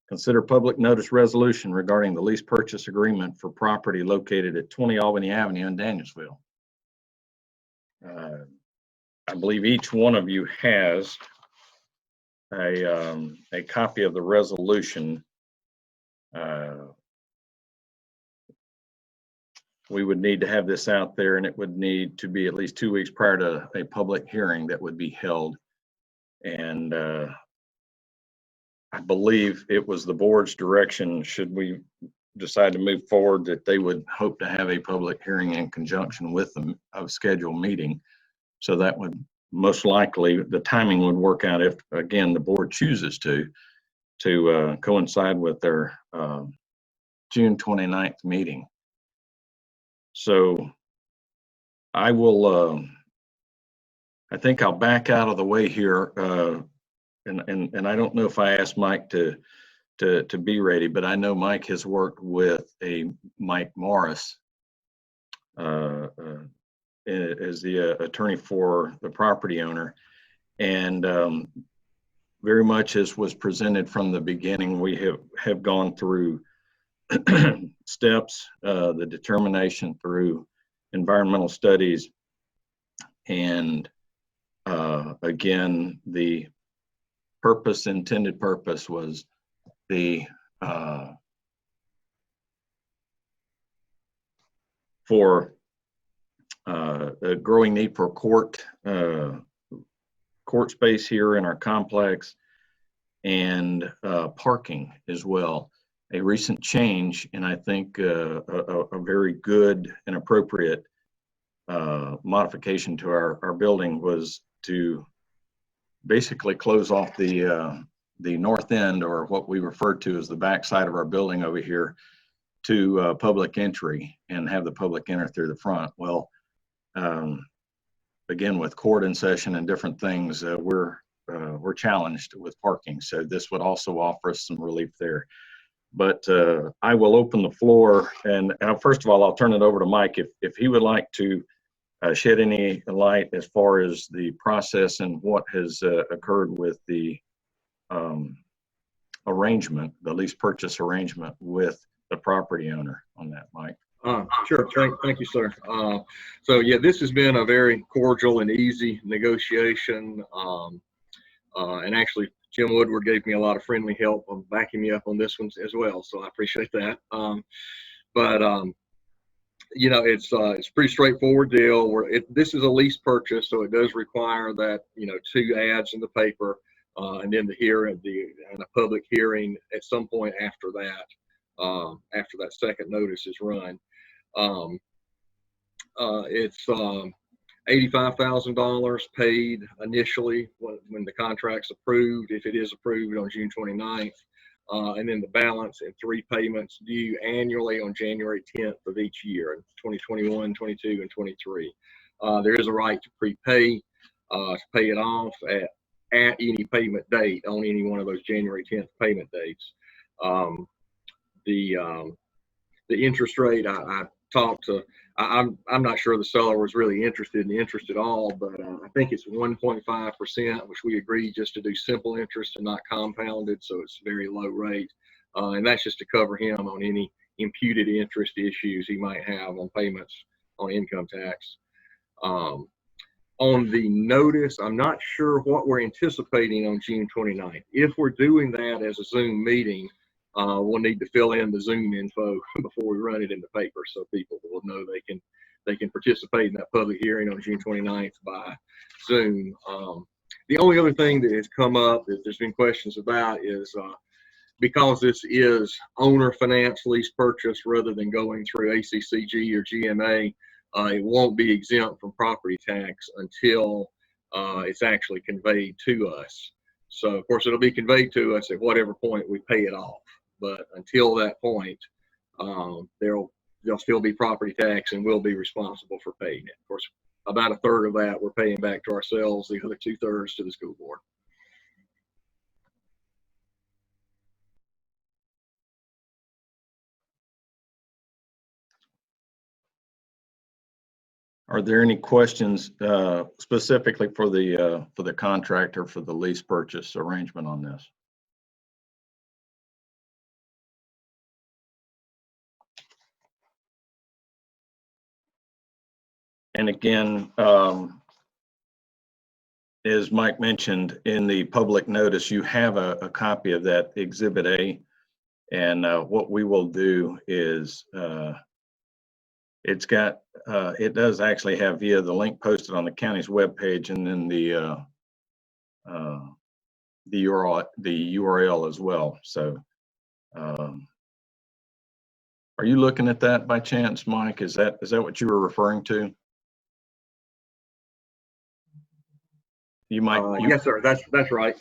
Consider public notice resolution regarding the lease purchase agreement for property located at 20 Albany Avenue in Danielsville. I believe each one of you has a copy of the resolution. We would need to have this out there, and it would need to be at least 2 weeks prior to a public hearing that would be held. And I believe it was the board's direction, should we decide to move forward, that they would hope to have a public hearing in conjunction with a scheduled meeting. So that would most likely, the timing would work out if, again, the board chooses to coincide with their June 29th meeting. So I will, I think I'll back out of the way here. And I don't know if I asked Mike to be ready, but I know Mike has worked with a Mike Morris as the attorney for the property owner, and very much as was presented from the beginning, we have gone through steps, the determination through environmental studies, and again, the intended purpose was the for a growing need for court space here in our complex, and parking as well. A recent change, and I think a very good and appropriate modification to our building was to basically close off the north end, or what we refer to as the back side of our building over here, to public entry, and have the public enter through the front. Well, again, with court in session and different things, we're challenged with parking. So this would also offer us some relief there. But I will open the floor, and first of all, I'll turn it over to Mike if he would like to shed any light as far as the process and what has occurred with the arrangement, the lease purchase arrangement with the property owner on that, Mike. Sure. Thank you, sir. So yeah, this has been a very cordial and easy negotiation. And actually, Jim Woodward gave me a lot of friendly help on backing me up on this one as well. So I appreciate that. You know, it's a pretty straightforward deal. This is a lease purchase, so it does require that, you know, 2 ads in the paper, and then and a public hearing at some point after that second notice is run. It's $85,000 paid initially when the contract's approved, if it is approved on June 29th, and then the balance in 3 payments due annually on January 10th of each year, 2021, 22, and 23. There is a right to prepay, to pay it off at any payment date on any one of those January 10th payment dates. The interest rate, I talked to, I'm not sure the seller was really interested in the interest at all, but I think it's 1.5%, which we agreed just to do simple interest and not compounded, so it's very low rate. And that's just to cover him on any imputed interest issues he might have on payments on income tax. On the notice, I'm not sure what we're anticipating on June 29th. If we're doing that as a Zoom meeting, we'll need to fill in the Zoom info before we run it in the paper, so people will know they can participate in that public hearing on June 29th by Zoom. The only other thing that has come up that there's been questions about is because this is owner finance lease purchase rather than going through ACCG or GMA, it won't be exempt from property tax until it's actually conveyed to us. So of course it'll be conveyed to us at whatever point we pay it off. But until that point, there'll still be property tax and we'll be responsible for paying it. Of course, about 1/3 of that we're paying back to ourselves, the other 2/3 to the school board. Are there any questions specifically for the contractor for the lease purchase arrangement on this? And again, as Mike mentioned in the public notice, you have a copy of that Exhibit A. And what we will do is it does actually have via the link posted on the county's webpage, and then the URL as well. So are you looking at that by chance, Mike? Is that what you were referring to? You might. Yes, sir. That's right.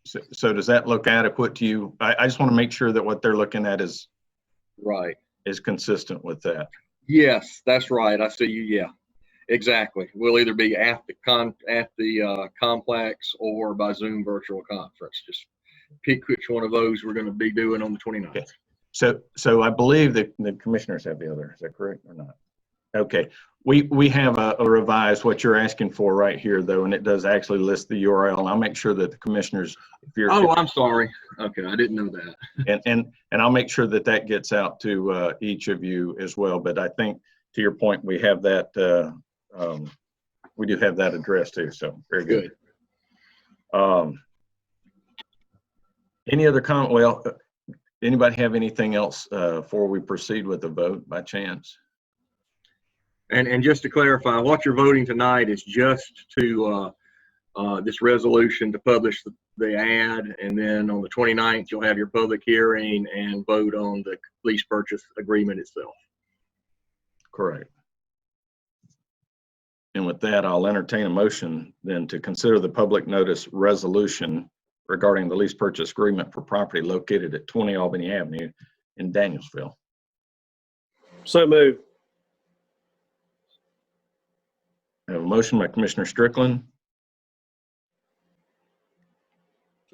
So does that look adequate to you? I just want to make sure that what they're looking at is right, is consistent with that. Yes, that's right. I see you. Yeah, exactly. We'll either be at the complex or by Zoom virtual conference. Just pick which one of those we're going to be doing on the 29th. Okay. So I believe that the commissioners have the other. Is that correct or not? Okay. We have a revised what you're asking for right here though, and it does actually list the URL. And I'll make sure that the commissioners. I'm sorry. Okay, I didn't know that. And I'll make sure that that gets out to each of you as well. But I think to your point, we have that. We do have that address too. So very good. Any other comment? Well, anybody have anything else before we proceed with the vote by chance? And just to clarify, what you're voting tonight is just to this resolution to publish the ad, and then on the 29th you'll have your public hearing and vote on the lease purchase agreement itself. Correct. And with that, I'll entertain a motion then to consider the public notice resolution regarding the lease purchase agreement for property located at 20 Albany Avenue in Danielsville. So moved. I have a motion by Commissioner Strickland.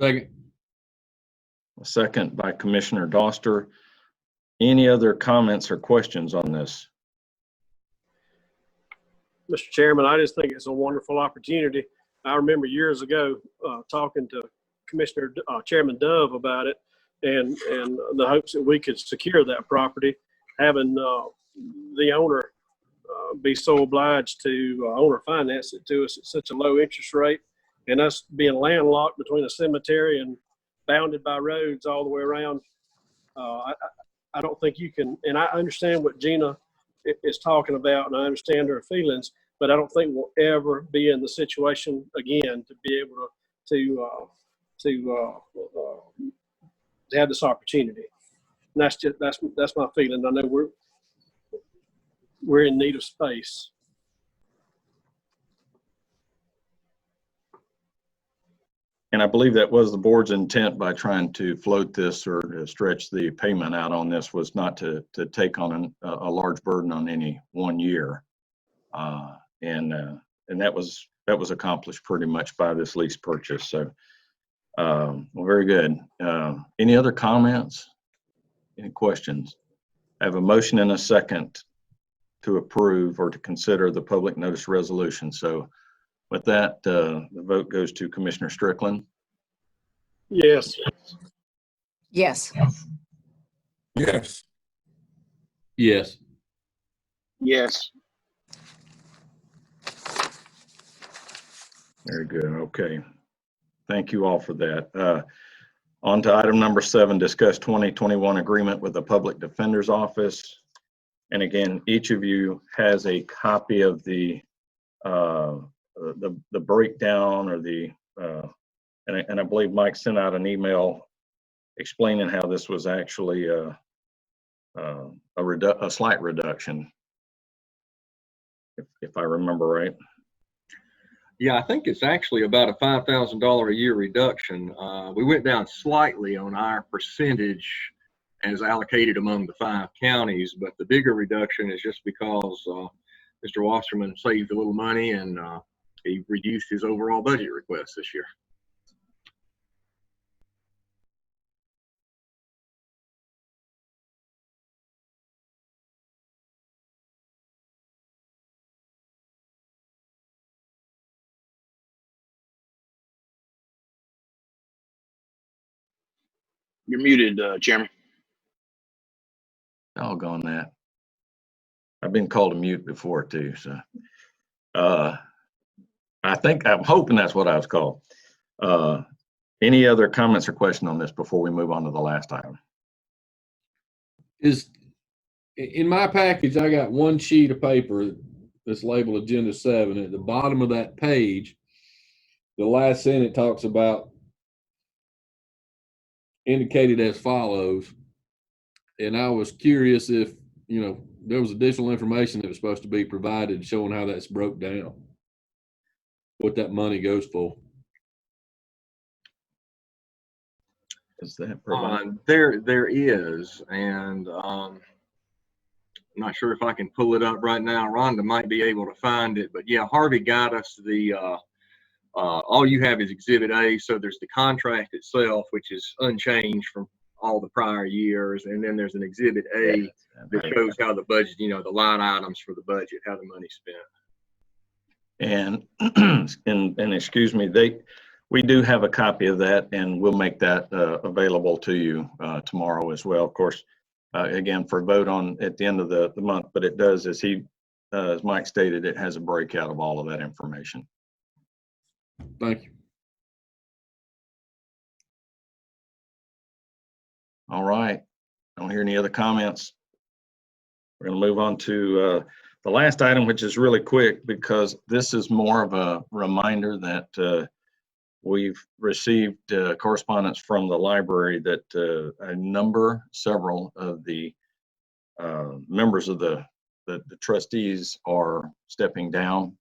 Second. A second by Commissioner Doster. Any other comments or questions on this? Mr. Chairman, I just think it's a wonderful opportunity. I remember years ago talking to Chairman Dove about it, and the hopes that we could secure that property, having the owner be so obliged to owner finance it to us at such a low interest rate, and us being landlocked between a cemetery and bounded by roads all the way around. I don't think you can, and I understand what Gina is talking about, and I understand her feelings, but I don't think we'll ever be in the situation again to be able to have this opportunity. And that's my feeling. I know we're in need of space. And I believe that was the board's intent by trying to float this or to stretch the payment out on this, was not to take on a large burden on any one year. And that was accomplished pretty much by this lease purchase. So, well, very good. Any other comments? Any questions? I have a motion and a second to approve or to consider the public notice resolution. So with that, the vote goes to Commissioner Strickland. Yes. Yes. Yes. Yes. Yes. Very good. Okay. Thank you all for that. On to item number 7, discuss 2021 agreement with the Public Defender's Office. And again, each of you has a copy of the breakdown or and I believe Mike sent out an email explaining how this was actually a slight reduction, if I remember right. Yeah, I think it's actually about a $5,000 a year reduction. We went down slightly on our percentage as allocated among the 5 counties, but the bigger reduction is just because Mr. Wasserman saved a little money and he reduced his overall budget request this year. You're muted, Chairman. Doggone that. I've been called a mute before too, so I'm hoping that's what I was called. Any other comments or questions on this before we move on to the last item? Is in my package, I got one sheet of paper that's labeled Agenda 7. At the bottom of that page, the last sentence talks about indicated as follows. And I was curious if, there was additional information that was supposed to be provided showing how that's broke down, what that money goes for. Is that There is, and I'm not sure if I can pull it up right now. Rhonda might be able to find it, but yeah, Harvey got us the all you have is Exhibit A. So there's the contract itself, which is unchanged from all the prior years, and then there's an Exhibit A that shows how the budget, the line items for the budget, how the money's spent. And excuse me, we do have a copy of that, and we'll make that available to you tomorrow as well. Of course, again, for vote on at the end of the month, but it does, as Mike stated, it has a breakout of all of that information. Thank you. All right. I don't hear any other comments. We're going to move on to the last item, which is really quick because this is more of a reminder that we've received correspondence from the library that several of the members of the trustees are stepping down,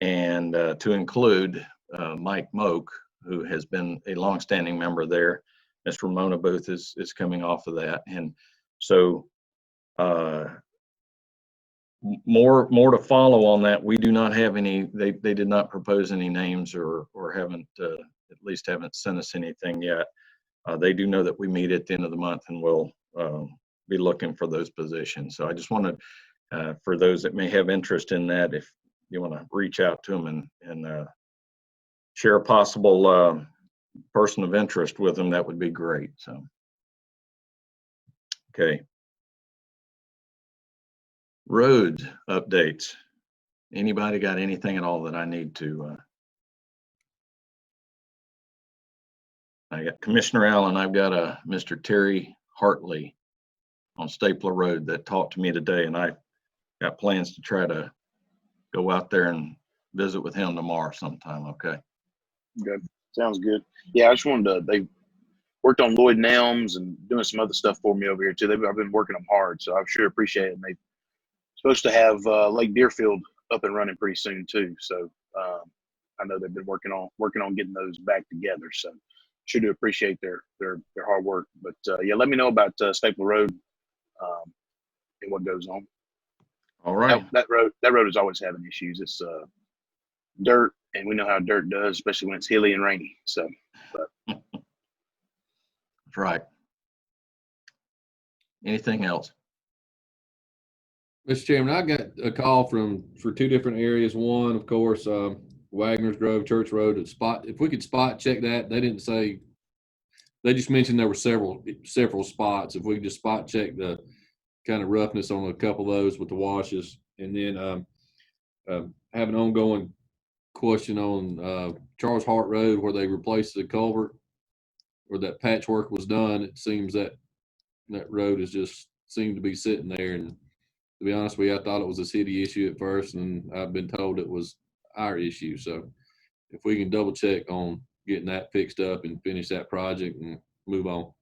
and to include Mike Moak, who has been a longstanding member there. Ms. Ramona Booth is coming off of that. And so more to follow on that. We do not have any, they did not propose any names or haven't, at least haven't sent us anything yet. they do know that we meet at the end of the month, and we'll be looking for those positions. So I just wanted, for those that may have interest in that, if you want to reach out to them and share a possible person of interest with them, that would be great. So, okay. Roads updates. Anybody got anything at all that I need to? I got Commissioner Allen. I've got a Mr. Terry Hartley on Stapler Road that talked to me today, and I got plans to try to go out there and visit with him tomorrow sometime. Okay. Good. Sounds good. Yeah, I just wanted to, they worked on Lloyd and Elms and doing some other stuff for me over here too. I've been working them hard, so I sure appreciate it. And they're supposed to have Lake Deerfield up and running pretty soon too. So I know they've been working on getting those back together. So sure do appreciate their hard work. But yeah, let me know about Staple Road and what goes on. All right. That road is always having issues. It's dirt, and we know how dirt does, especially when it's hilly and rainy. So, but. That's right. Anything else? Mr. Chairman, I got a call for two different areas. One, of course, Wagner's Grove, Church Road. If we could spot check that. They didn't say. They just mentioned there were several spots. If we could just spot check the kind of roughness on a couple of those with the washes, and then have an ongoing question on Charles Hart Road where they replaced the culvert, where that patchwork was done. It seems that road is just seemed to be sitting there, and to be honest with you, I thought it was a city issue at first, and I've been told it was our issue. So if we can double check on getting that fixed up and finish that project and move on.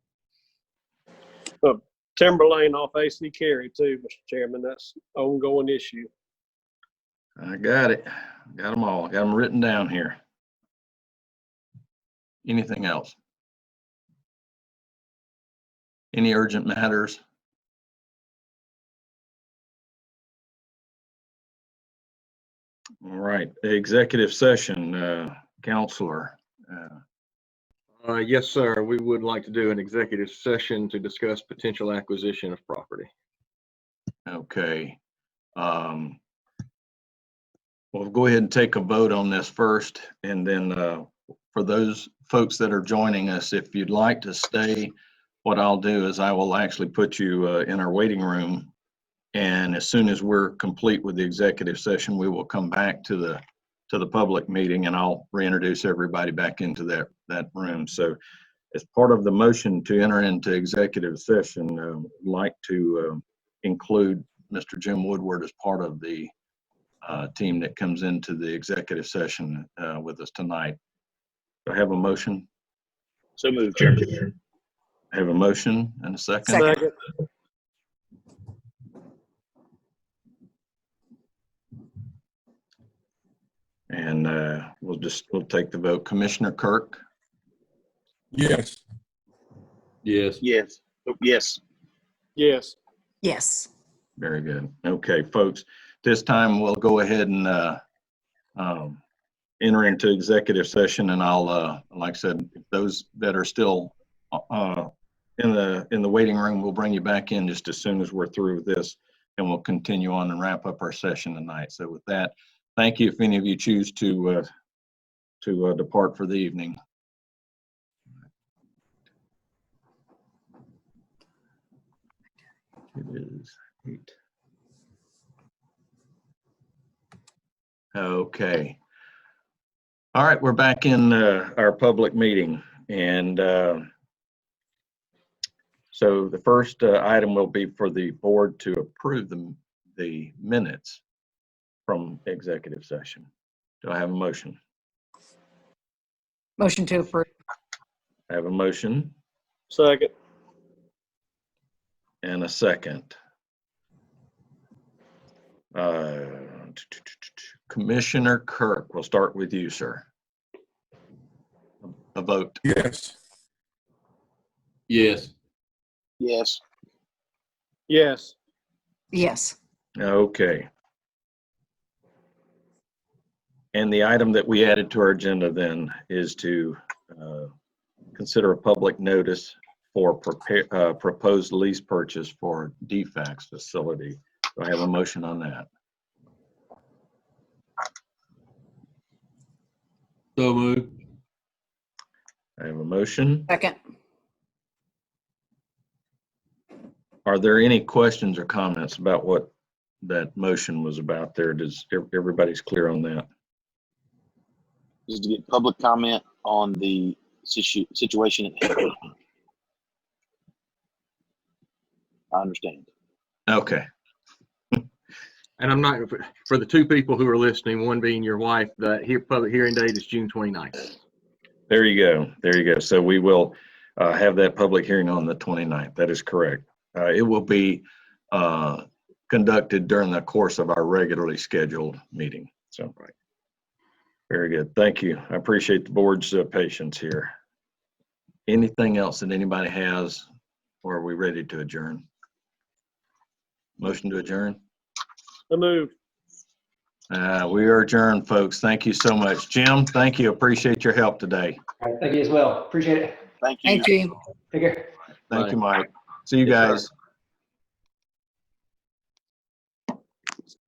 Timber Lane off AC Carey too, Mr. Chairman. That's an ongoing issue. I got it. Got them all. Got them written down here. Anything else? Any urgent matters? All right. Executive session, Counselor. Yes, sir. We would like to do an executive session to discuss potential acquisition of property. Okay. We'll go ahead and take a vote on this first, and then for those folks that are joining us, if you'd like to stay, what I'll do is I will actually put you in our waiting room, and as soon as we're complete with the executive session, we will come back to the public meeting, and I'll reintroduce everybody back into that room. So as part of the motion to enter into executive session, I'd like to include Mr. Jim Woodward as part of the team that comes into the executive session with us tonight. Do I have a motion? So moved, Chairman. I have a motion and a second. Second. And we'll take the vote. Commissioner Kirk? Yes. Yes. Yes. Oh, yes. Yes. Very good. Okay, folks, this time we'll go ahead and enter into executive session, and I'll, like I said, those that are still in the waiting room, we'll bring you back in just as soon as we're through with this, and we'll continue on and wrap up our session tonight. So with that, thank you if any of you choose to depart for the evening. It is 8. Okay. All right, we're back in our public meeting, and so the first item will be for the board to approve the minutes from executive session. Do I have a motion? Motion to approve. I have a motion Second. and a second. Commissioner Kirk, we'll start with you, sir. A vote. Yes. Yes. Yes. Yes. Yes. Okay. And the item that we added to our agenda then is to consider a public notice for proposed lease purchase for DFAX facility. Do I have a motion on that? So moved. I have a motion. Second. Are there any questions or comments about what that motion was about there? Does everybody's clear on that? Just to get public comment on the situation at hand. I understand. Okay. And I'm not, for the two people who are listening, one being your wife, the public hearing date is June 29th. There you go. There you go. So we will have that public hearing on the 29th. That is correct. It will be conducted during the course of our regularly scheduled meeting. So, right. Very good. Thank you. I appreciate the board's patience here. Anything else that anybody has, or are we ready to adjourn? Motion to adjourn? So moved. We are adjourned, folks. Thank you so much. Jim, thank you. Appreciate your help today. All right, thank you as well. Appreciate it. Thank you. Thank you. Take care. Thank Bye. you, Mike. See you Yes, sir. guys.